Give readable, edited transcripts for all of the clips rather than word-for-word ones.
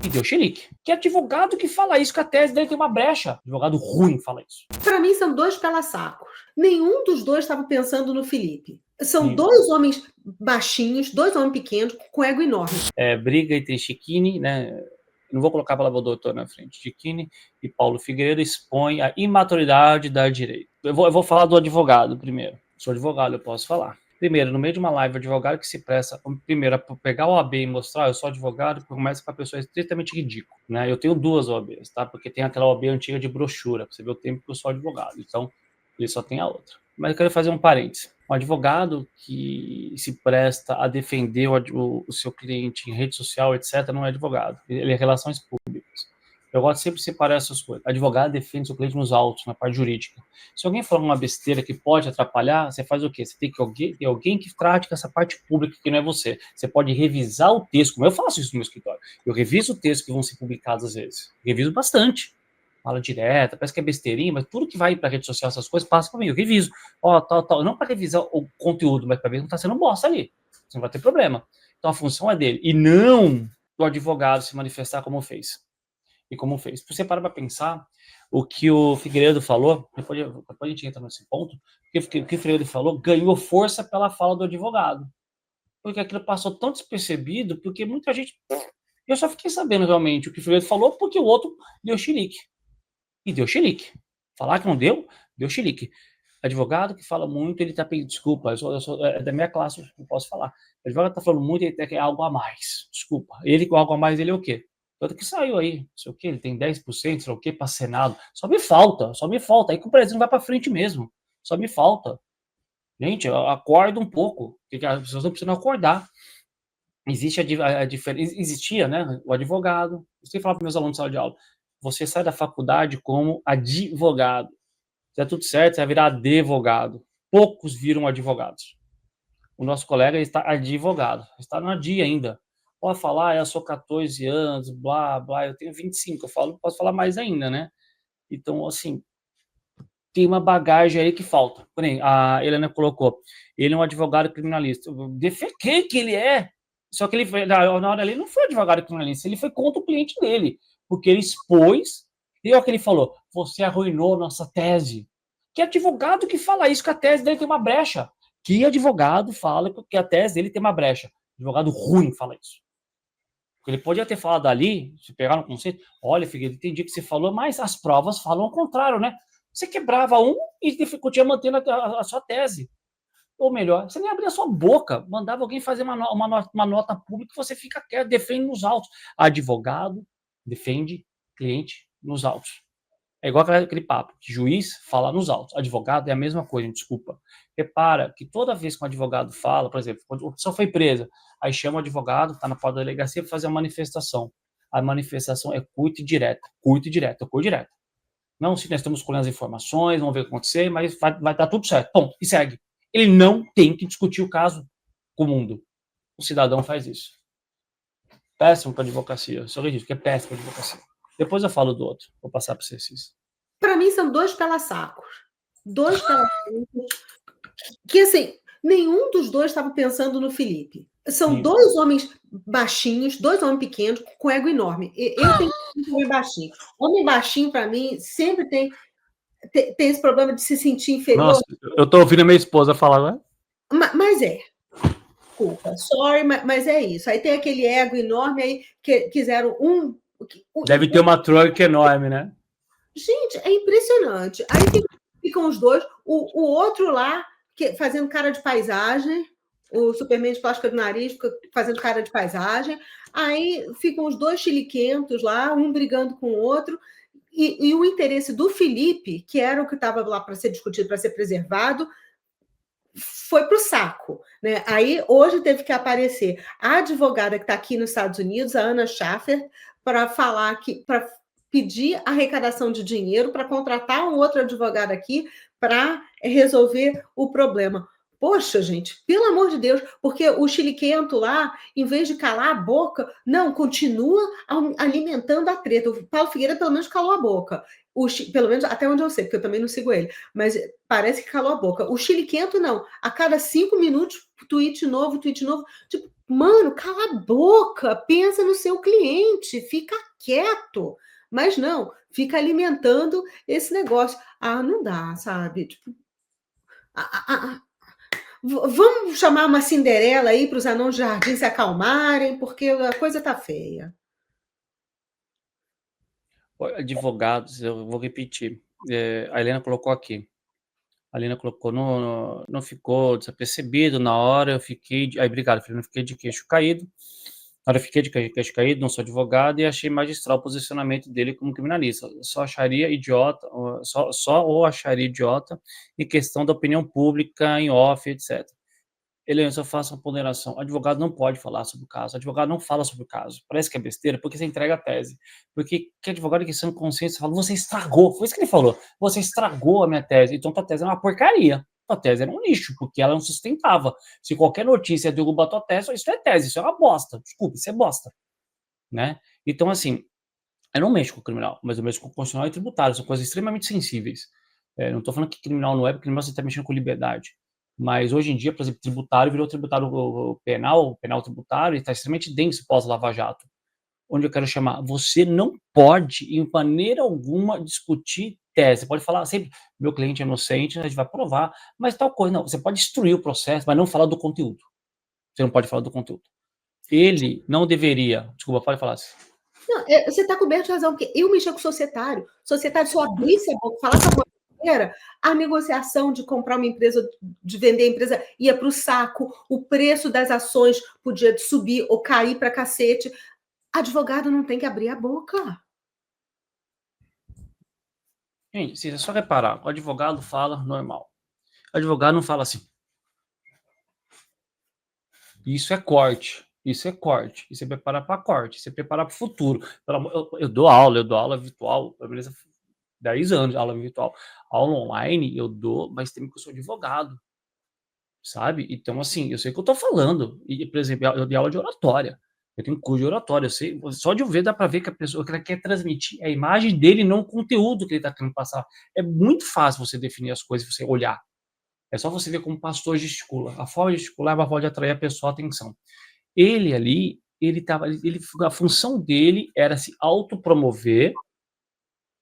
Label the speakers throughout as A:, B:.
A: e deu chilique. Que advogado que fala isso, que a tese dele tem uma brecha. Advogado ruim fala isso.
B: Para mim, são dois pela-sacos. Nenhum dos dois estava pensando no Felipe. São dois homens baixinhos, dois homens pequenos, com ego enorme.
A: Briga entre Chiquini, né? Não vou colocar a palavra doutor na frente. Chiquini e Paulo Figueiredo expõem a imaturidade da direita. Eu vou falar do advogado primeiro. Sou advogado, eu posso falar. Primeiro, no meio de uma live, o advogado que se presta, primeiro, a pegar o OAB e mostrar, eu sou advogado, começa com a pessoa estritamente ridícula, né? Eu tenho 2 OABs, tá? Porque tem aquela OAB antiga de brochura, pra você ver o tempo que eu sou advogado. Então, ele só tem a outra. Mas eu quero fazer um parênteses. Um advogado que se presta a defender o seu cliente em rede social, etc., não é advogado. Ele é relações públicas. Eu gosto sempre de separar essas coisas. Advogado defende seu cliente nos autos, na parte jurídica. Se alguém falar uma besteira que pode atrapalhar, você faz o quê? Você tem que ter alguém que trate com essa parte pública que não é você. Você pode revisar o texto, como eu faço isso no meu escritório. Eu reviso o texto que vão ser publicados às vezes. Reviso bastante. Fala direta, parece que é besteirinha, mas tudo que vai para rede social, essas coisas, passa para mim. Eu reviso. Tal. Não para revisar o conteúdo, mas para ver que não está sendo bosta ali. Você não vai ter problema. Então a função é dele. E não do advogado se manifestar como fez. E como fez. Se você para pensar, o que o Figueiredo falou, depois a gente entra nesse ponto, o que o Figueiredo falou ganhou força pela fala do advogado. Porque aquilo passou tão despercebido, porque muita gente. Eu só fiquei sabendo realmente o que o Figueiredo falou, porque o outro deu chilique. E deu chilique. Falar que não deu, deu chilique. Advogado que fala muito, ele tá pedindo desculpa, eu sou da minha classe, não posso falar. O advogado tá falando muito, ele tem algo a mais. Desculpa. Ele com algo a mais, ele é o quê? Tanto que saiu aí, não sei o quê, ele tem 10%, sei lá o quê, para Senado. Só me falta. Aí que o Brasil não vai para frente mesmo. Só me falta. Gente, acorda um pouco. As pessoas não precisam acordar. Existe a diferença. Existia, né? O advogado. Eu sempre falo para meus alunos de sala de aula. Você sai da faculdade como advogado. Se é tudo certo, você vai virar advogado. Poucos viram advogados. O nosso colega está advogado. Está no dia ainda. Pode falar, eu sou 14 anos, blá, blá, eu tenho 25. Eu falo, posso falar mais ainda, né? Então, assim, tem uma bagagem aí que falta. Porém, a Helena colocou, ele é um advogado criminalista. Defequei que ele é. Só que ele foi, na hora ali, não foi advogado criminalista, ele foi contra o cliente dele. Porque ele expôs, e olha o que ele falou, você arruinou nossa tese. Que advogado que fala isso, que a tese dele tem uma brecha? Que advogado fala que a tese dele tem uma brecha? Advogado ruim fala isso. Porque ele podia ter falado ali, se pegar no conceito, olha, Figueiredo, entendi que você falou, mas as provas falam o contrário, né? Você quebrava um e continuia mantendo a sua tese. Ou melhor, você nem abria a sua boca, mandava alguém fazer uma nota pública e você fica quieto, defende nos autos. Advogado defende cliente nos autos. É igual aquele papo, que juiz fala nos autos, advogado é a mesma coisa, desculpa. Repara que toda vez que um advogado fala, por exemplo, quando a pessoa foi presa, aí chama o advogado, está na porta da delegacia para fazer uma manifestação. A manifestação é curta e direta, eu curto direto. Não, se nós estamos colhendo as informações, vamos ver o que acontecer, mas vai dar tudo certo. Bom, e segue. Ele não tem que discutir o caso com o mundo. O cidadão faz isso. Péssimo para a advocacia. Só acredito que é péssimo para a advocacia. Depois eu falo do outro. Vou passar para vocês.
B: Para mim, são dois pela-sacos. Dois pela-sacos. Que, assim, nenhum dos dois estava pensando no Felipe. São dois homens baixinhos, dois homens pequenos, com ego enorme. Eu tenho um homem baixinho. Homem baixinho, para mim, sempre tem esse problema de se sentir inferior.
A: Nossa, eu tô ouvindo a minha esposa falar agora.
B: Mas é. Desculpa, sorry, mas é isso. Aí tem aquele ego enorme, aí que quiseram
A: Deve ter uma truck enorme, né?
B: Gente, é impressionante. Aí ficam os dois, o outro lá fazendo cara de paisagem, o Superman de plástica do nariz fazendo cara de paisagem. Aí ficam os dois chiliquentos lá, um brigando com o outro. E o interesse do Felipe, que era o que estava lá para ser discutido, para ser preservado, foi para o saco, né? Aí hoje teve que aparecer a advogada que está aqui nos Estados Unidos, a Ana Schaffer, para falar para pedir arrecadação de dinheiro para contratar um outro advogado aqui para resolver o problema. Poxa, gente, pelo amor de Deus, porque o chiliquento lá, em vez de calar a boca, não, continua alimentando a treta. O Paulo Figueiredo, pelo menos, calou a boca. Pelo menos até onde eu sei, porque eu também não sigo ele, mas parece que calou a boca. O chiliquento, não. A cada 5 minutos, tweet novo. Tipo, Mano, cala a boca, pensa no seu cliente, fica quieto. Mas não, fica alimentando esse negócio. Ah, não dá, sabe? Tipo, vamos chamar uma Cinderela aí para os anões de jardim se acalmarem, porque a coisa tá feia.
A: Advogados, eu vou repetir. A Helena colocou aqui. A Helena colocou, não ficou desapercebido na hora, eu fiquei. Aí, obrigado, filho, não fiquei de queixo caído. Na hora eu fiquei de queixo caído, não sou advogado, e achei magistral o posicionamento dele como criminalista. Só acharia idiota, só o acharia idiota em questão da opinião pública, em off, etc. Helena, só faço uma ponderação. O advogado não pode falar sobre o caso. O advogado não fala sobre o caso. Parece que é besteira, porque você entrega a tese. Porque que advogado que sendo consciência fala, você estragou. Foi isso que ele falou. Você estragou a minha tese. Então tua tese é uma porcaria. Tua tese era um lixo, porque ela não sustentava. Se qualquer notícia derruba tua tese, isso é tese, isso é uma bosta. Desculpe, isso é bosta. Né? Então, assim, eu não mexo com o criminal, mas eu mexo com o constitucional e tributário. São coisas extremamente sensíveis. Não estou falando que criminal não é, porque criminal você está mexendo com liberdade. Mas hoje em dia, por exemplo, tributário virou tributário penal tributário, e está extremamente denso pós-Lava Jato. Onde eu quero chamar, você não pode, em maneira alguma, discutir tese. Você pode falar sempre, meu cliente é inocente, a gente vai provar, mas tal coisa. Não, você pode destruir o processo, mas não falar do conteúdo. Você não pode falar do conteúdo. Ele não deveria, desculpa, pode falar assim.
B: Não, você está coberto de razão, porque eu mexia com societário. Societário, se eu abrisse a boca, falasse alguma coisa, a negociação de comprar uma empresa, de vender a empresa, ia para o saco, o preço das ações podia subir ou cair para cacete. Advogado não tem que abrir a boca.
A: Gente, se é só reparar, o advogado fala normal. O advogado não fala assim. Isso é corte. Isso é corte. Isso é preparar para corte. Isso é preparar para o futuro. Eu dou aula virtual, beleza? 10 anos de aula virtual. Aula online eu dou, mas tem que eu sou advogado. Sabe? Então, assim, eu sei o que eu tô falando. E, por exemplo, eu dei aula de oratória. Eu tenho curso de oratória. Eu sei, só de eu ver, dá para ver que a pessoa que ela quer transmitir é a imagem dele, não o conteúdo que ele está querendo passar. É muito fácil você definir as coisas, você olhar. É só você ver como o pastor gesticula. A forma de gesticular é uma forma de atrair a pessoa a atenção. Ele ali, a função dele era se autopromover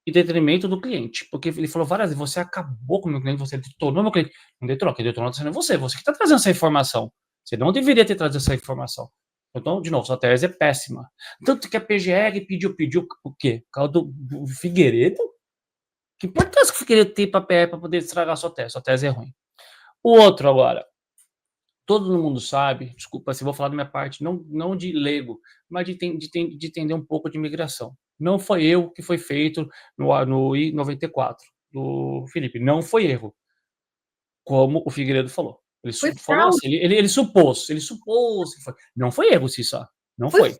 A: em detrimento do cliente. Porque ele falou várias vezes, você acabou com o meu cliente, você detonou meu cliente. Não detonou, quem detonou é você que está trazendo essa informação. Você não deveria ter trazido essa informação. Então, de novo, sua tese é péssima. Tanto que a PGR pediu o quê? Por causa do Figueiredo? Que importância que o Figueiredo tem para a PR para poder estragar a sua tese? Sua tese é ruim. O outro agora, todo mundo sabe, desculpa se vou falar da minha parte, não de leigo, mas de entender um pouco de imigração. Não foi eu que foi feito no I-94 do Felipe, não foi erro, como o Figueiredo falou. Ele
B: Foi
A: falou
B: fraude.
A: assim, ele supôs que foi. Não foi erro, Cissa, não foi.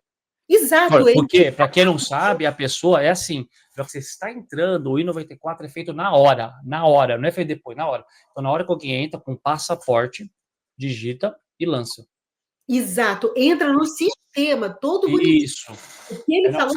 B: Exato.
A: Porque, para quem não sabe, a pessoa é assim, para você está entrando, o I-94 é feito na hora, não é feito depois, na hora. Então, na hora que alguém entra com passaporte, digita e lança.
B: Exato. Entra no sistema, todo bonitinho.
A: Isso.
B: O que ele falou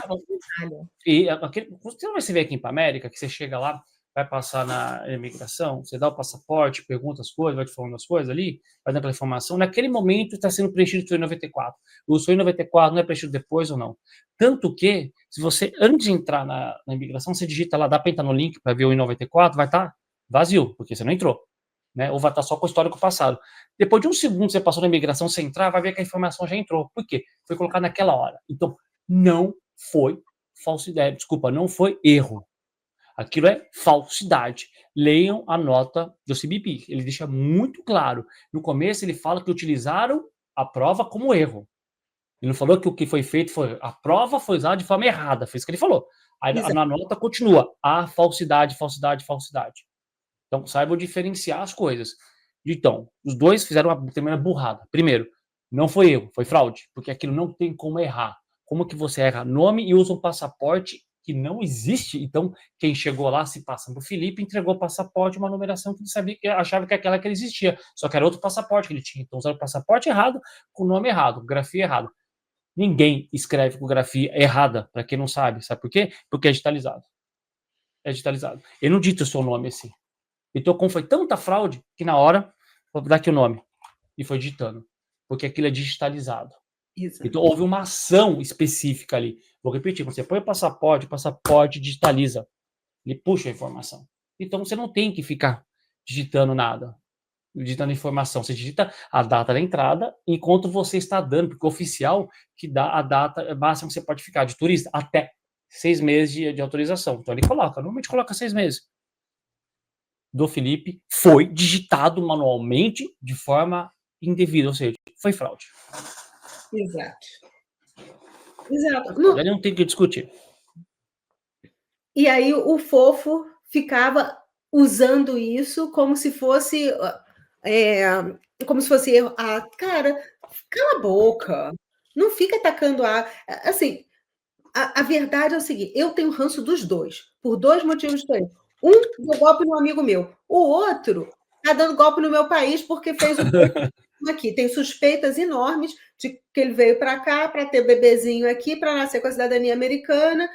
A: Você vê aqui em América, que você chega lá, vai passar na imigração, você dá o passaporte, pergunta as coisas, vai te falando as coisas ali, vai dando aquela informação, naquele momento está sendo preenchido o seu I-94. O seu I-94 não é preenchido depois ou não. Tanto que, se você, antes de entrar na imigração, você digita lá, dá para entrar no link para ver o I-94, vai estar vazio, porque você não entrou. Né? Ou vai estar só com o histórico passado. Depois de um segundo você passou na imigração, você entrar, vai ver que a informação já entrou. Por quê? Foi colocado naquela hora. Então, não foi falsidade, desculpa, não foi erro. Aquilo é falsidade. Leiam a nota do CBP. Ele deixa muito claro. No começo, ele fala que utilizaram a prova como erro. Ele não falou que o que foi feito foi a prova foi usada de forma errada. Foi isso que ele falou. Aí na nota continua a falsidade, falsidade, falsidade. Então, saibam diferenciar as coisas. Então, os dois fizeram uma determinada burrada. Primeiro, não foi erro, foi fraude, porque aquilo não tem como errar. Como que você erra nome e usa um passaporte que não existe? Então, quem chegou lá se passa do Felipe, entregou o passaporte, uma numeração que ele sabia, que achava que aquela que existia, só que era outro passaporte que ele tinha. Então, usaram o passaporte errado, com o nome errado, grafia errada. Ninguém escreve com grafia errada, para quem não sabe. Sabe por quê? Porque é digitalizado. É digitalizado. Ele não dita o seu nome assim. Então, como foi tanta fraude, que na hora, vou dar aqui o nome, e foi digitando. Porque aquilo é digitalizado.
B: Exato.
A: Então, houve uma ação específica ali. Vou repetir, quando você põe o passaporte digitaliza. Ele puxa a informação. Então, você não tem que ficar digitando nada, digitando informação. Você digita a data da entrada enquanto você está dando, porque o oficial que dá a data máxima que você pode ficar de turista, até 6 meses de autorização. Então, ele coloca, normalmente coloca 6 meses. Do Felipe foi digitado manualmente de forma indevida, ou seja, foi fraude.
B: Exato. Exato.
A: Aí não tem que discutir.
B: E aí o fofo ficava usando isso como se fosse erro. Ah, cara, cala a boca. Não fica atacando assim, a verdade é o seguinte, eu tenho ranço dos dois, por dois motivos diferentes. Um deu golpe no amigo meu, o outro está dando golpe no meu país porque fez o aqui. Tem suspeitas enormes de que ele veio para cá para ter bebezinho aqui, para nascer com a cidadania americana.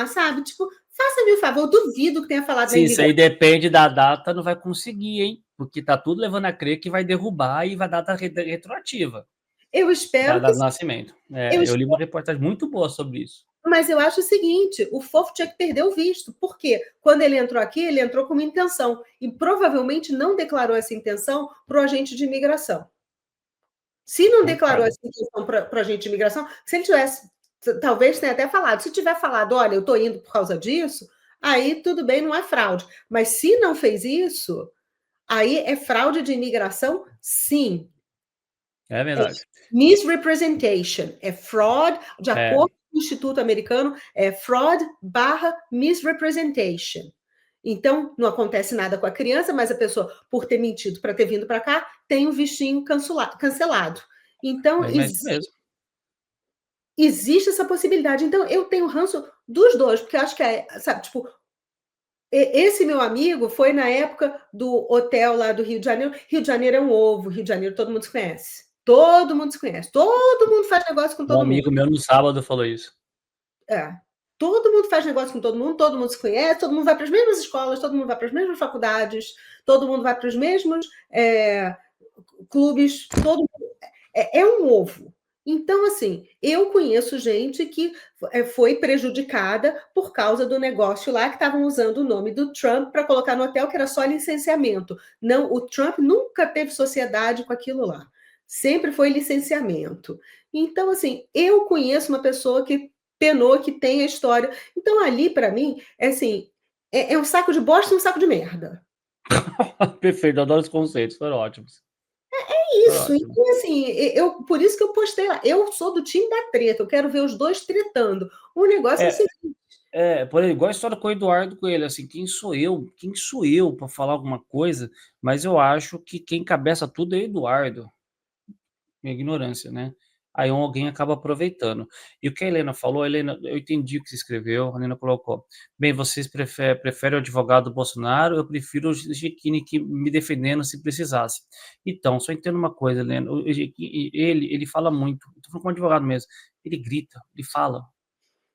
B: Sabe, tipo, faça-me o favor, eu duvido que tenha falado
A: Sim, isso aí depende da data, não vai conseguir, hein? Porque tá tudo levando a crer que vai derrubar e vai dar data retroativa.
B: Eu espero
A: do
B: que
A: nascimento.
B: eu
A: Eu li uma reportagem muito boa sobre isso.
B: Mas eu acho o seguinte, o fofo tinha que perder o visto. Por quê? Quando ele entrou aqui, ele entrou com uma intenção. E provavelmente não declarou essa intenção para o agente de imigração. Se não declarou essa intenção para o agente de imigração, se ele tivesse, talvez tenha até falado, se tiver falado, olha, eu estou indo por causa disso, aí tudo bem, não é fraude. Mas se não fez isso, aí é fraude de imigração, sim.
A: É verdade.
B: Misrepresentation, é fraud, de acordo com o Instituto Americano, é fraud / misrepresentation. Então, não acontece nada com a criança, mas a pessoa, por ter mentido para ter vindo para cá, tem o vistinho cancelado. Então, existe essa possibilidade. Então, eu tenho ranço dos dois, porque eu acho que sabe, tipo, esse meu amigo foi na época do hotel lá do Rio de Janeiro. Rio de Janeiro é um ovo, Rio de Janeiro todo mundo se conhece. Todo mundo se conhece, todo mundo faz negócio com todo mundo.
A: Um amigo meu no sábado falou isso.
B: Todo mundo faz negócio com todo mundo se conhece, todo mundo vai para as mesmas escolas, todo mundo vai para as mesmas faculdades, todo mundo vai para os mesmos clubes, todo mundo, é um ovo. Então, assim, eu conheço gente que foi prejudicada por causa do negócio lá, que estavam usando o nome do Trump para colocar no hotel, que era só licenciamento. Não, o Trump nunca teve sociedade com aquilo lá. Sempre foi licenciamento. Então, assim, eu conheço uma pessoa que penou, que tem a história. Então, ali, para mim, assim, é um saco de bosta e um saco de merda.
A: Perfeito, adoro os conceitos, foram ótimos.
B: Isso, então assim, por isso que eu postei lá. Eu sou do time da treta, eu quero ver os dois tretando. O negócio é o seguinte.
A: Por exemplo, igual a história com o Eduardo Coelho, assim, quem sou eu para falar alguma coisa? Mas eu acho que quem cabeça tudo é Eduardo. Minha ignorância, né? Aí alguém acaba aproveitando. E o que a Helena falou, Helena, eu entendi o que você escreveu, a Helena colocou. Bem, vocês preferem o advogado Bolsonaro, eu prefiro o Giquini que me defendendo se precisasse. Então, só entendo uma coisa, Helena, ele fala muito, estou falando com um advogado mesmo, ele grita, ele fala.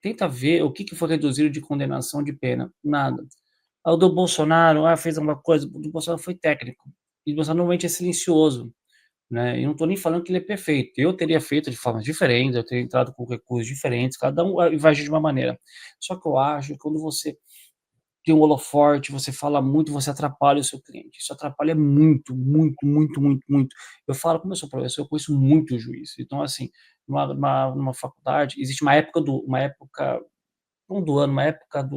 A: Tenta ver o que foi reduzido de condenação de pena. Nada. O do Bolsonaro, fez alguma coisa, o do Bolsonaro foi técnico. E o Bolsonaro normalmente é silencioso. Né? E não estou nem falando que ele é perfeito. Eu teria feito de formas diferentes, eu teria entrado com recursos diferentes, cada um vai agir de uma maneira. Só que eu acho que quando você tem um holoforte, você fala muito, você atrapalha o seu cliente. Isso atrapalha muito, muito, muito, muito, muito. Eu falo, como eu sou professor, eu conheço muito juiz. Então, assim, numa faculdade, existe uma época não do ano, uma época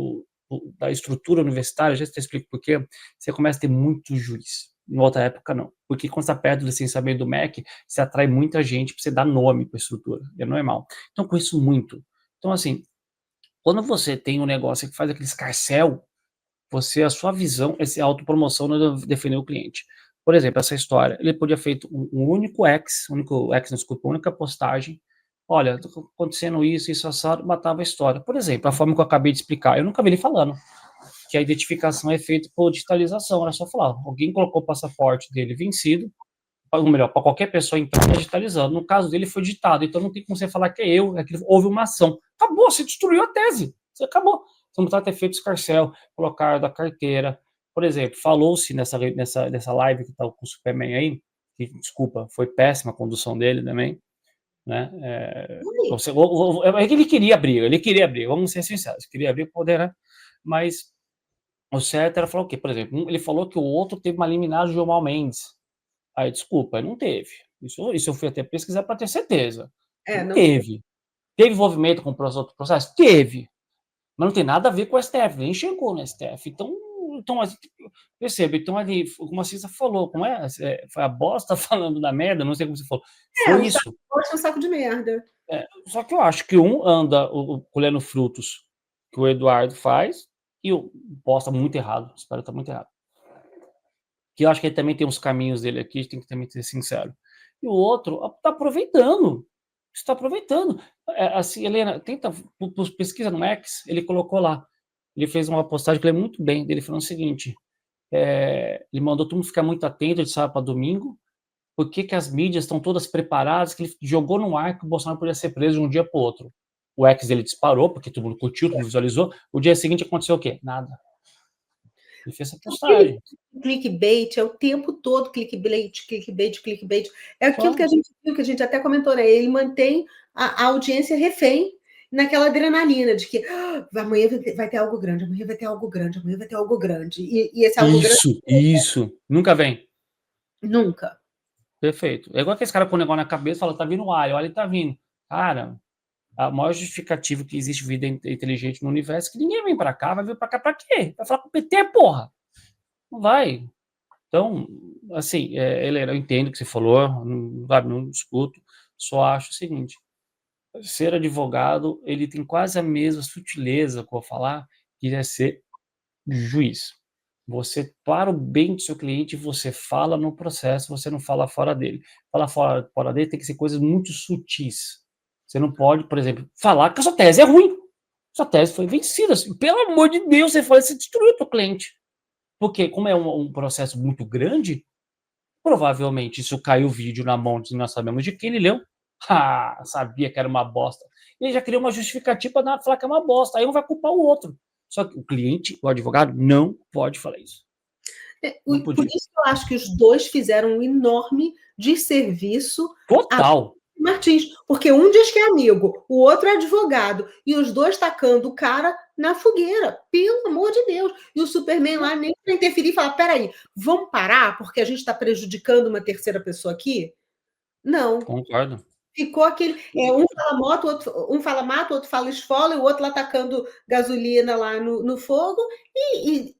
A: da estrutura universitária, já te explico por quê, você começa a ter muito juiz. Em outra época, não. Porque quando você está perto do licenciamento do MEC, você atrai muita gente para você dar nome para a estrutura. É normal. Então, conheço muito. Então, assim, quando você tem um negócio que faz aquele escarcéu, a sua visão é ser autopromoção de defender o cliente. Por exemplo, essa história, ele podia ter feito um único desculpa, única postagem. Olha, tá acontecendo isso assado, matava a história. Por exemplo, a forma que eu acabei de explicar, eu nunca vi ele falando que a identificação é feita por digitalização. Era só falar, alguém colocou o passaporte dele vencido, ou melhor, para qualquer pessoa entrar, digitalizando. No caso dele, foi digitado, então não tem como você falar que é eu, que houve uma ação. Acabou, você destruiu a tese, você acabou. Você não precisa ter feito escarcéu, colocar da carteira. Por exemplo, falou-se nessa live que está com o Superman aí, que, desculpa, foi péssima a condução dele também, né? É que ele queria briga, vamos ser sinceros, queria briga para poder, né? Mas o certo era falar o quê? Por exemplo, ele falou que o outro teve uma liminar de Gilmar Mendes. Aí, desculpa, não teve. Isso eu fui até pesquisar para ter certeza. Não
B: não teve.
A: teve. Teve envolvimento com outro processo? Teve. Mas não tem nada a ver com o STF, nem chegou no STF. Então perceba, então ali, como a Cissa falou, como foi a bosta falando da merda, não sei como você falou. Foi isso.
B: Um saco de merda.
A: Só que eu acho que um anda colhendo frutos que o Eduardo faz e o bosta muito errado. Espero que tá muito errado. Que eu acho que ele também tem uns caminhos dele aqui, a gente tem que também ser sincero. E o outro tá aproveitando. Está aproveitando. Assim, Helena, pesquisa no X, ele colocou lá. Ele fez uma postagem que ele é muito bem, dele falando o seguinte, ele mandou todo mundo ficar muito atento de sábado para domingo, porque as mídias estão todas preparadas, que ele jogou no ar que o Bolsonaro podia ser preso de um dia para o outro. O X dele disparou, porque todo mundo curtiu, todo mundo visualizou. O dia seguinte aconteceu o quê? Nada. Ele fez essa postagem.
B: Clickbait, é o tempo todo clickbait. É aquilo que a gente viu, que a gente até comentou, né? Ele mantém a audiência refém naquela adrenalina de que amanhã vai ter algo grande, amanhã vai ter algo grande, amanhã vai ter algo grande. E esse algo grande...
A: Isso. Nunca vem.
B: Nunca.
A: Perfeito. É igual aqueles caras com o negócio na cabeça e falam, tá vindo o alho, olha, tá vindo. Cara, a maior justificativa que existe vida inteligente no universo é que ninguém vem pra cá, vai vir pra cá pra quê? Vai falar com o PT, porra. Não vai. Então, assim, Helena, eu entendo o que você falou, não discuto, só acho o seguinte, ser advogado, ele tem quase a mesma sutileza que eu vou falar, que é ser juiz. Você, para o bem do seu cliente, você fala no processo, você não fala fora dele. Falar fora dele tem que ser coisas muito sutis. Você não pode, por exemplo, falar que a sua tese é ruim. Sua tese foi vencida. Pelo amor de Deus, você destruiu o seu cliente. Porque, como é um processo muito grande, provavelmente isso caiu o vídeo na mão de nós sabemos de quem ele leu. Sabia que era uma bosta. Ele já criou uma justificativa para falar que é uma bosta. Aí um vai culpar o outro. Só que o cliente, o advogado, não pode falar isso.
B: Por isso que eu acho que os dois fizeram um enorme desserviço.
A: Total.
B: Martins, porque um diz que é amigo, o outro é advogado, e os dois tacando o cara na fogueira, pelo amor de Deus. E o Superman lá nem para interferir e falar, peraí, vamos parar porque a gente está prejudicando uma terceira pessoa aqui? Não.
A: Concordo.
B: Ficou aquele, um fala moto, um fala mato, outro fala esfola, e o outro lá tacando gasolina lá no fogo, e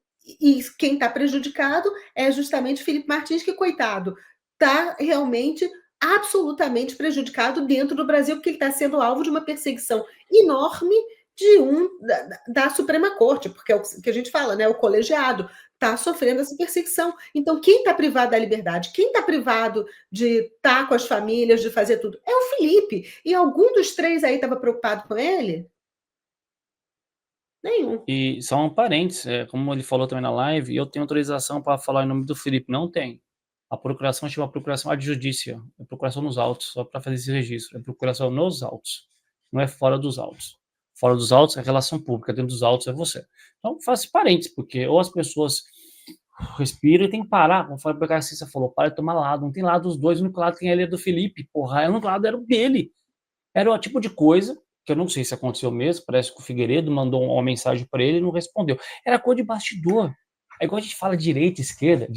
B: quem está prejudicado é justamente Felipe Martins, que, coitado, está realmente absolutamente prejudicado dentro do Brasil, porque ele está sendo alvo de uma perseguição enorme da Suprema Corte, porque é o que a gente fala, né? O colegiado está sofrendo essa perseguição. Então, quem está privado da liberdade, quem está privado de estar com as famílias, de fazer tudo, é o Felipe. E algum dos três aí estava preocupado com ele? Nenhum.
A: E só um parênteses, como ele falou também na live, eu tenho autorização para falar em nome do Felipe. Não tem. A procuração chama procuração ad judicia, é procuração nos autos, só para fazer esse registro. É procuração nos autos, não é fora dos autos. Fora dos autos é relação pública, dentro dos autos é você. Então, faça parênteses, porque ou as pessoas respiram e tem que parar, como a Cissa falou, para de tomar lado, não tem lado dos dois, o único lado que tem ali é do Felipe, porra, o único lado era o dele. Era o tipo de coisa que eu não sei se aconteceu mesmo, parece que o Figueiredo mandou uma mensagem para ele e não respondeu. Era coisa de bastidor. É igual a gente fala direita, esquerda,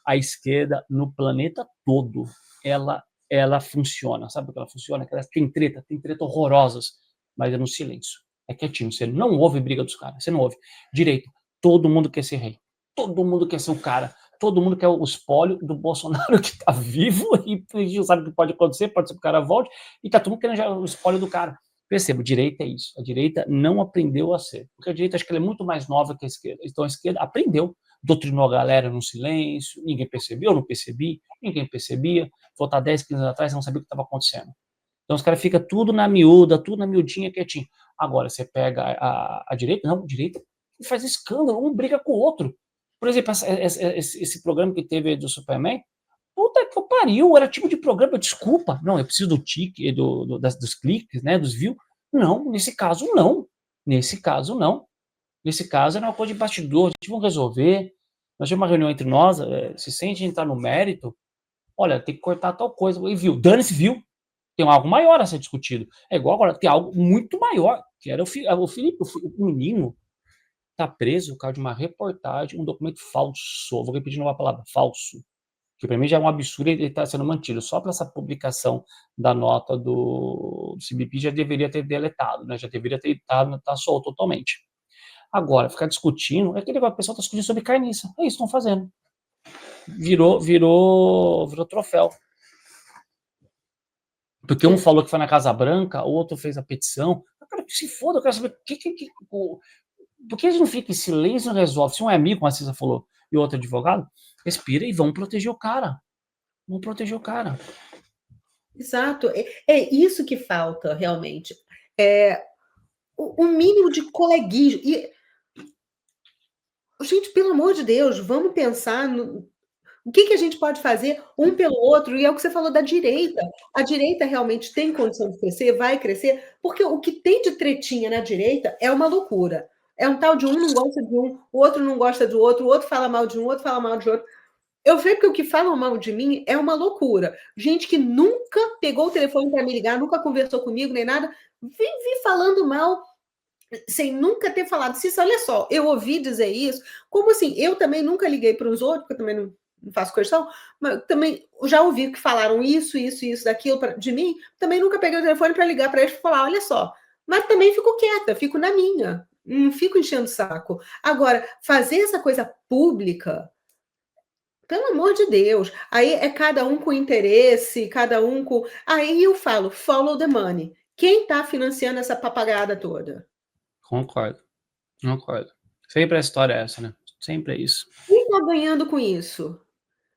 A: a esquerda no planeta todo, ela funciona. Sabe como ela funciona? Ela tem treta horrorosas, mas é no silêncio. É quietinho. Você não ouve briga dos caras, você não ouve. Direita, todo mundo quer ser rei. Todo mundo quer ser o cara. Todo mundo quer o espólio do Bolsonaro que tá vivo e não sabe o que pode acontecer, pode ser que o cara volte, e tá todo mundo querendo já o espólio do cara. Perceba, direita é isso. A direita não aprendeu a ser. Porque a direita, acho que ela é muito mais nova que a esquerda. Então a esquerda aprendeu, doutrinou a galera no silêncio, ninguém percebeu, eu não percebi, ninguém percebia. Voltar 10, 15 anos atrás, você não sabia o que estava acontecendo. Então os caras ficam tudo na miúda, tudo na miudinha, quietinho. Agora, você pega a direita, não, a direita faz escândalo, um briga com o outro. Por exemplo, esse programa que teve do Superman, puta que pariu, era tipo de programa, desculpa, não, eu preciso do tique, dos cliques, né, dos views. Não, nesse caso não. Nesse caso não. Nesse caso era uma coisa de bastidor, a gente vai resolver. Nós tivemos uma reunião entre nós, se sente entrar no mérito, olha, tem que cortar tal coisa, e viu, dane-se, viu. tem algo maior a ser discutido. É igual agora, tem algo muito maior, que era o Felipe, o menino está preso por causa de uma reportagem, um documento falso. Vou repetir uma palavra, falso. Que para mim já é um absurdo ele estar sendo mantido. Só para essa publicação da nota do CBP já deveria ter deletado, né? Já deveria ter tá solto totalmente. Agora, ficar discutindo, é aquele negócio, o pessoal está discutindo sobre carniça. É isso que estão fazendo. Virou troféu. Porque um falou que foi na Casa Branca, o outro fez a petição. Cara, que se foda, eu quero saber por que a gente não fica em silêncio e resolve? Se um é amigo, como a Cisa falou, e o outro é advogado, respira e vão proteger o cara. Vão proteger o cara.
B: Exato. É isso que falta, realmente. O mínimo de coleguismo. E, gente, pelo amor de Deus, vamos pensar no, o que a gente pode fazer um pelo outro, e é o que você falou da direita. A direita realmente tem condição de crescer, vai crescer, porque o que tem de tretinha na direita é uma loucura. É um tal de um não gosta de um, o outro não gosta do outro, o outro fala mal de um, o outro fala mal de outro. Eu vejo que o que falam mal de mim é uma loucura. Gente que nunca pegou o telefone para me ligar, nunca conversou comigo, nem nada, vive falando mal sem nunca ter falado. Cissa, olha só, eu ouvi dizer isso. Como assim? Eu também nunca liguei para os outros, porque eu também não faço questão, mas também já ouvi que falaram isso, daquilo de mim. Também nunca peguei o telefone para ligar para eles e falar, olha só. Mas também fico quieta, fico na minha. Não fico enchendo o saco. Agora, fazer essa coisa pública, pelo amor de Deus, aí é cada um com interesse, cada um com. Aí eu falo, follow the money. Quem está financiando essa papagada toda?
A: Concordo. Sempre a história é essa, né? Sempre é isso.
B: Quem está ganhando com isso?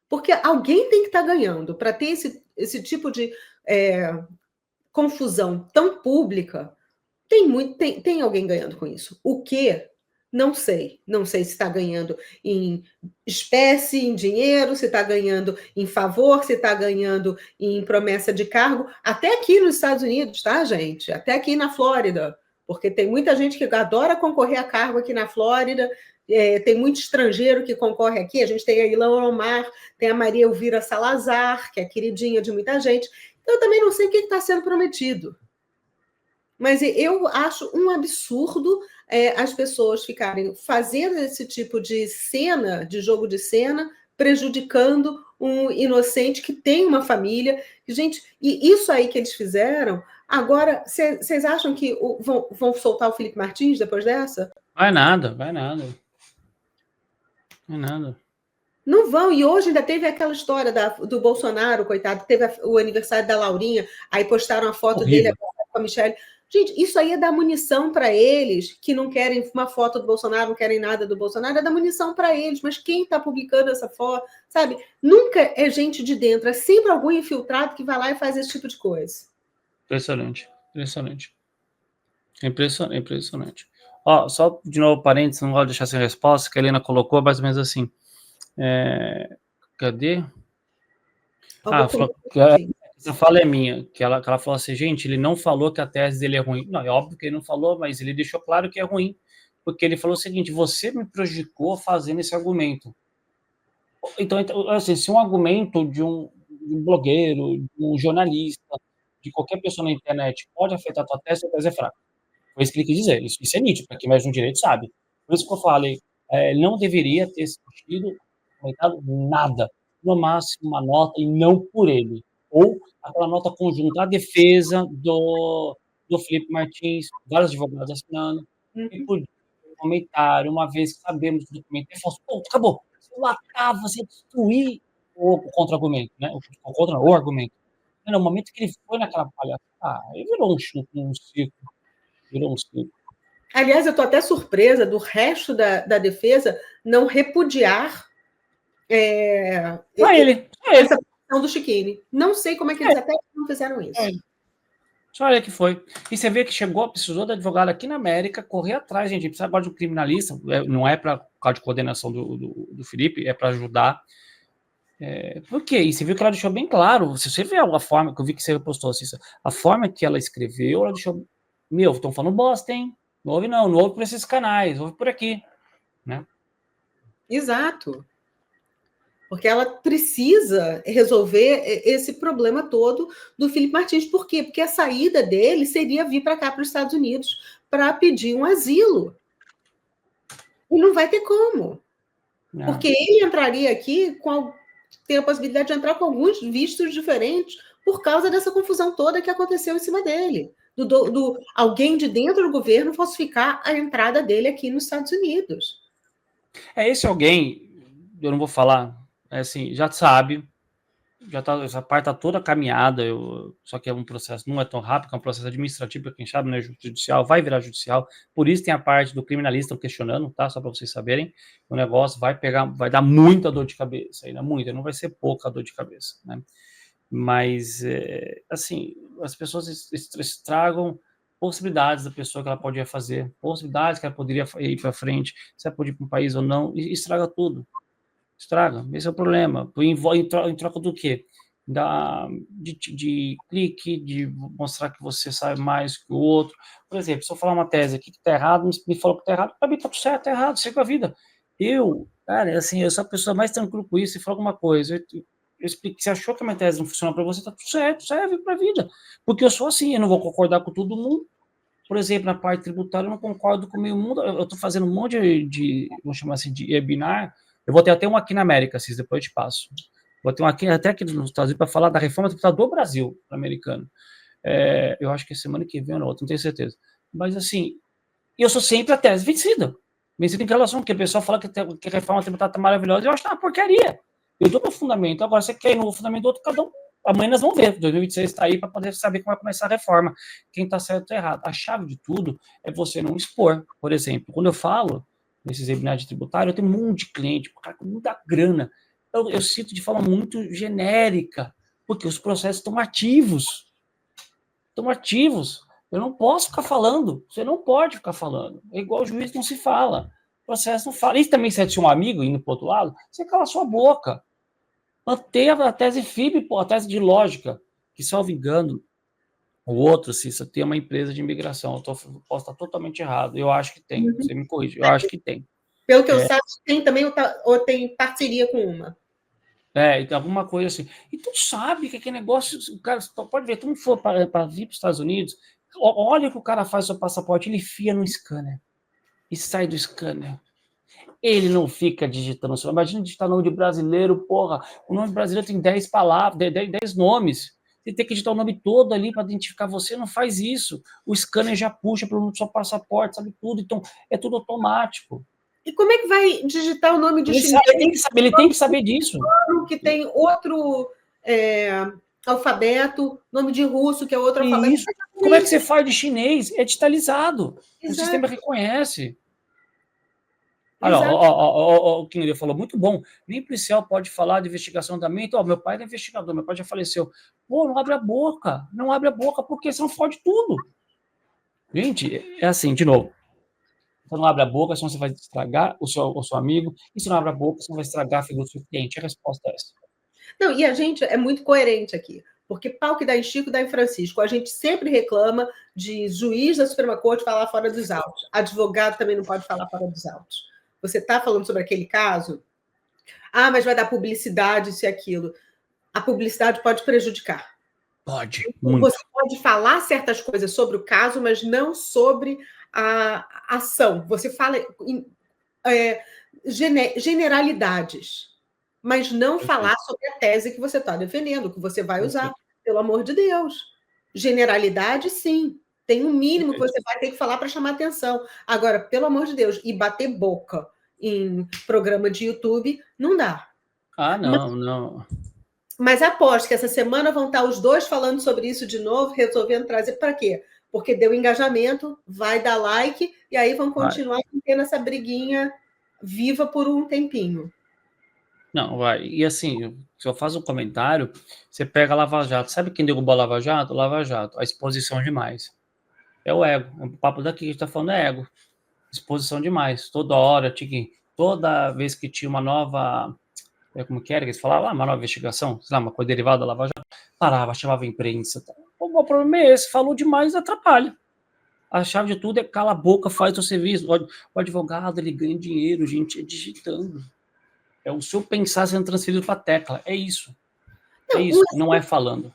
B: Porque alguém tem que estar ganhando para ter esse tipo de confusão tão pública. Tem alguém ganhando com isso. O quê? Não sei. Não sei se está ganhando em espécie, em dinheiro, se está ganhando em favor, se está ganhando em promessa de cargo. Até aqui nos Estados Unidos, tá, gente? Até aqui na Flórida. Porque tem muita gente que adora concorrer a cargo aqui na Flórida. Tem muito estrangeiro que concorre aqui. A gente tem a Ilhan Omar, tem a Maria Elvira Salazar, que é queridinha de muita gente. Então, eu também não sei o que está sendo prometido. Mas eu acho um absurdo as pessoas ficarem fazendo esse tipo de cena, de jogo de cena, prejudicando um inocente que tem uma família. Gente, e isso aí que eles fizeram, agora, vocês acham que vão soltar o Felipe Martins depois dessa?
A: Vai nada.
B: Não vão, e hoje ainda teve aquela história do Bolsonaro, coitado, teve o aniversário da Laurinha, aí postaram a foto dele com a Michelle. Gente, isso aí é dar munição para eles, que não querem uma foto do Bolsonaro, não querem nada do Bolsonaro, é dar munição para eles, mas quem está publicando essa foto, sabe? Nunca é gente de dentro, é sempre algum infiltrado que vai lá e faz esse tipo de coisa.
A: Impressionante. Ó, só de novo, parênteses, não gosto de deixar sem resposta, que a Helena colocou mais ou menos assim. Cadê? Essa fala é minha, que ela falou assim, gente, ele não falou que a tese dele é ruim. Não, é óbvio que ele não falou, mas ele deixou claro que é ruim, porque ele falou o seguinte, você me prejudicou fazendo esse argumento. Então assim, se um argumento de um blogueiro, de um jornalista, de qualquer pessoa na internet pode afetar a tua tese é fraca. Foi isso que ele quis dizer, isso é nítido, para quem mais um direito sabe. Por isso que eu falei, não deveria ter sido comentado nada, no máximo uma nota e não por ele. Ou aquela nota conjunta, a defesa do Felipe Martins, vários advogados assinando, e por comentário, uma vez que sabemos que o documento é falso, pô, acabou, você latava, você destruir o contra-argumento, né? O argumento. No momento que ele foi naquela palhaçada, ele virou um circo.
B: Aliás, eu estou até surpresa do resto da defesa não repudiar essa posição do Chiquini. Não sei como é que eles até não fizeram isso.
A: Só olha que foi. E você vê que precisou da advogada aqui na América correr atrás, gente. Precisa agora de um criminalista, não é para causa de coordenação do Felipe, é para ajudar. Por quê? E você viu que ela deixou bem claro. Se você vê a forma que eu vi que você repostou, assim, a forma que ela escreveu, ela deixou. Meu, estão falando bosta, hein? Não ouve por esses canais, ouve por aqui, né?
B: Exato. porque ela precisa resolver esse problema todo do Felipe Martins. Por quê? Porque a saída dele seria vir para cá, para os Estados Unidos, para pedir um asilo. E não vai ter como.
A: Não.
B: Porque ele entraria aqui, tem a possibilidade de entrar com alguns vistos diferentes por causa dessa confusão toda que aconteceu em cima dele. Alguém de dentro do governo falsificar a entrada dele aqui nos Estados Unidos.
A: Esse alguém, eu não vou falar, assim, já sabe, essa parte está toda caminhada, só que é um processo, não é tão rápido, é um processo administrativo, para quem sabe, né, judicial, vai virar judicial, por isso tem a parte do criminalista questionando, tá, só para vocês saberem, o negócio vai dar muita dor de cabeça, ainda muita, não vai ser pouca dor de cabeça, né, mas, assim, as pessoas estragam possibilidades da pessoa que ela poderia fazer, possibilidades que ela poderia ir para frente, se ela pode ir para um país ou não, e estraga tudo. Estraga, esse é o problema. Em troca do quê? De clique, de mostrar que você sabe mais que o outro. Por exemplo, se eu falar uma tese aqui que está errado, me falou que está errado, para mim está tudo certo, está errado, segue a vida. Cara, assim, eu sou a pessoa mais tranquila com isso, se falar alguma coisa, eu explico, se achou que a minha tese não funciona para você, está tudo certo, serve para a vida. Porque eu sou assim, eu não vou concordar com todo mundo. Por exemplo, na parte tributária, eu não concordo com o meio mundo, eu estou fazendo um monte vou chamar assim, de webinar. Eu vou ter até um aqui na América, Cis, depois eu te passo. Vou ter um aqui, até aqui nos Estados Unidos, para falar da reforma tributária do Brasil, americano. Eu acho que é semana que vem ou não, não tenho certeza. Mas, assim, eu sou sempre a tese vencida. Vencida em relação, porque o pessoal fala que a reforma tributária está maravilhosa, eu acho que é uma porcaria. Eu dou meu fundamento. Agora, você quer ir no fundamento do outro, cada um. Amanhã nós vamos ver. 2026 está aí para poder saber como vai começar a reforma. Quem está certo ou errado. A chave de tudo é você não expor. Por exemplo, quando eu falo nesses webinars de tributário, eu tenho um monte de cliente, cara, com muita grana. Eu cito de forma muito genérica, porque os processos estão ativos. Estão ativos. Eu não posso ficar falando. Você não pode ficar falando. É igual o juiz não se fala. O processo não fala. E também, se é de um amigo indo para o outro lado, você cala a sua boca. Mantenha a tese FIB, a tese de lógica, que, salvo engano, o outro, se isso tem uma empresa de imigração. Eu posso estar totalmente errado. Eu acho que tem. Você me corrige. Eu acho que tem.
B: Pelo que eu saiba, tem também ou tem parceria com uma.
A: Alguma coisa assim. E tu sabe que aquele negócio, o cara pode ver, tu não for para vir para os Estados Unidos, olha o que o cara faz no seu passaporte, ele enfia no scanner e sai do scanner. Ele não fica digitando. Imagina digitar nome de brasileiro, porra. O nome brasileiro tem 10 palavras, 10 nomes. Você tem que digitar o nome todo ali para identificar você, não faz isso. O scanner já puxa pelo seu passaporte, sabe tudo. Então, é tudo automático.
B: E como é que vai digitar o nome de chinês?
A: Ele tem que saber disso.
B: Que tem outro alfabeto, nome de russo, que é outro alfabeto.
A: Isso. Como é que você faz de chinês? É digitalizado.
B: Exato.
A: O sistema reconhece. Olha, o que ele falou, muito bom. Nem policial pode falar de investigação também. Então, meu pai é investigador, meu pai já faleceu. Pô, não abre a boca. Não abre a boca, porque senão fode tudo. Gente, é assim, de novo. Você não abre a boca, senão você vai estragar o seu amigo. E se não abre a boca, você vai estragar a figura do seu cliente. A resposta é essa.
B: Não, e a gente é muito coerente aqui. Porque pau que dá em Chico, dá em Francisco. A gente sempre reclama de juiz da Suprema Corte falar fora dos autos. Advogado também não pode falar fora dos autos. Você está falando sobre aquele caso? Mas vai dar publicidade, isso e aquilo. A publicidade pode prejudicar.
A: Pode.
B: Muito. Você pode falar certas coisas sobre o caso, mas não sobre a ação. Você fala generalidades, mas não falar sobre a tese que você está defendendo, que você vai usar, pelo amor de Deus. Generalidade, sim. Tem um mínimo que você vai ter que falar para chamar atenção. Agora, pelo amor de Deus, e bater boca em programa de YouTube, não dá.
A: Não.
B: Mas aposto que essa semana vão estar os dois falando sobre isso de novo, resolvendo trazer para quê? Porque deu engajamento, vai dar like, e aí vão continuar tendo essa briguinha viva por um tempinho.
A: Não, vai. E assim, se eu faço um comentário, você pega a Lava Jato. Sabe quem derrubou a Lava Jato? Lava Jato. A exposição demais. É o ego. O papo daqui que a gente está falando é ego. Exposição demais. Toda hora, toda vez que tinha uma nova... Como que era que eles falavam? Uma nova investigação, sei lá, uma coisa derivada da Lava Jato, parava, chamava a imprensa. O problema é esse, falou demais, atrapalha. A chave de tudo é cala a boca, faz o seu serviço. O advogado, ele ganha dinheiro, gente, digitando. É o seu pensar sendo transferido para a tecla. É isso.
B: Não,
A: é isso, não é falando.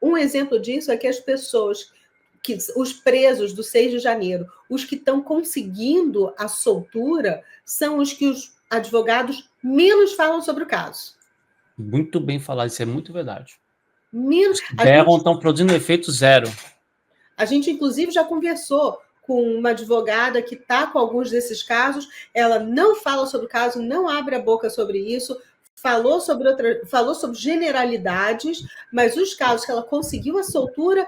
B: Um exemplo disso é que as pessoas, os presos do 6 de janeiro, os que estão conseguindo a soltura, são os que os advogados menos falam sobre o caso.
A: Muito bem falado, isso é muito verdade.
B: Menos.
A: Os que berram estão produzindo efeito zero.
B: A gente, inclusive, já conversou com uma advogada que está com alguns desses casos, ela não fala sobre o caso, não abre a boca sobre isso, falou sobre generalidades, mas os casos que ela conseguiu a soltura,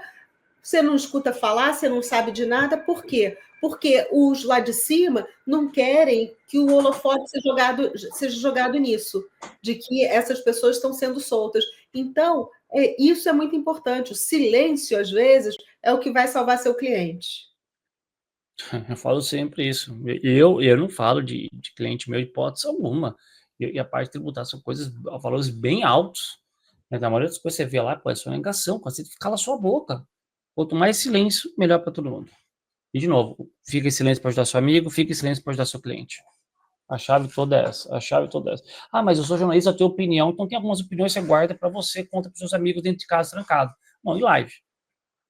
B: você não escuta falar, você não sabe de nada, por quê? Porque os lá de cima não querem que o holofote seja jogado nisso, de que essas pessoas estão sendo soltas. Então, isso é muito importante. O silêncio, às vezes, é o que vai salvar seu cliente.
A: Eu falo sempre isso. Eu não falo de cliente meu, de hipótese alguma. E a parte tributária são coisas, valores bem altos. Né? Na maioria das coisas que você vê lá, pô, é só negação, você cala a sua boca. Quanto mais silêncio, melhor para todo mundo. E, de novo, fica em silêncio para ajudar seu amigo, fica em silêncio para ajudar seu cliente. A chave toda é essa. A chave toda é essa. Ah, mas eu sou jornalista, eu tenho opinião, então tem algumas opiniões que você guarda para você, conta para os seus amigos dentro de casa, trancado. Não, em live.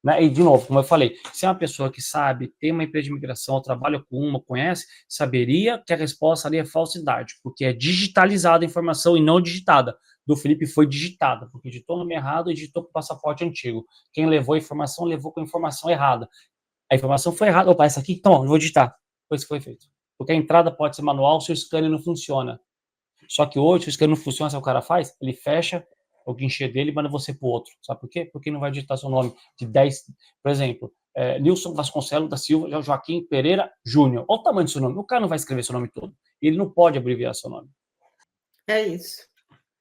A: Né? E, de novo, como eu falei, se é uma pessoa que sabe, tem uma empresa de migração, trabalha com uma, conhece, saberia que a resposta ali é falsidade, porque é digitalizada a informação e não digitada. Do Felipe foi digitada, porque digitou o nome errado e digitou com o passaporte antigo. Quem levou a informação, levou com a informação errada. A informação foi errada. Opa, essa aqui? Então, eu vou digitar. Foi isso que foi feito. Porque a entrada pode ser manual se o scanner não funciona. Só que hoje, se o scanner não funciona, sabe o que o cara faz? Ele fecha o guichê dele e manda você para o outro. Sabe por quê? Porque não vai digitar seu nome de 10. Por exemplo, Nilson Vasconcelos da Silva, Joaquim Pereira Júnior. Olha o tamanho do seu nome. O cara não vai escrever seu nome todo. Ele não pode abreviar seu nome.
B: É isso.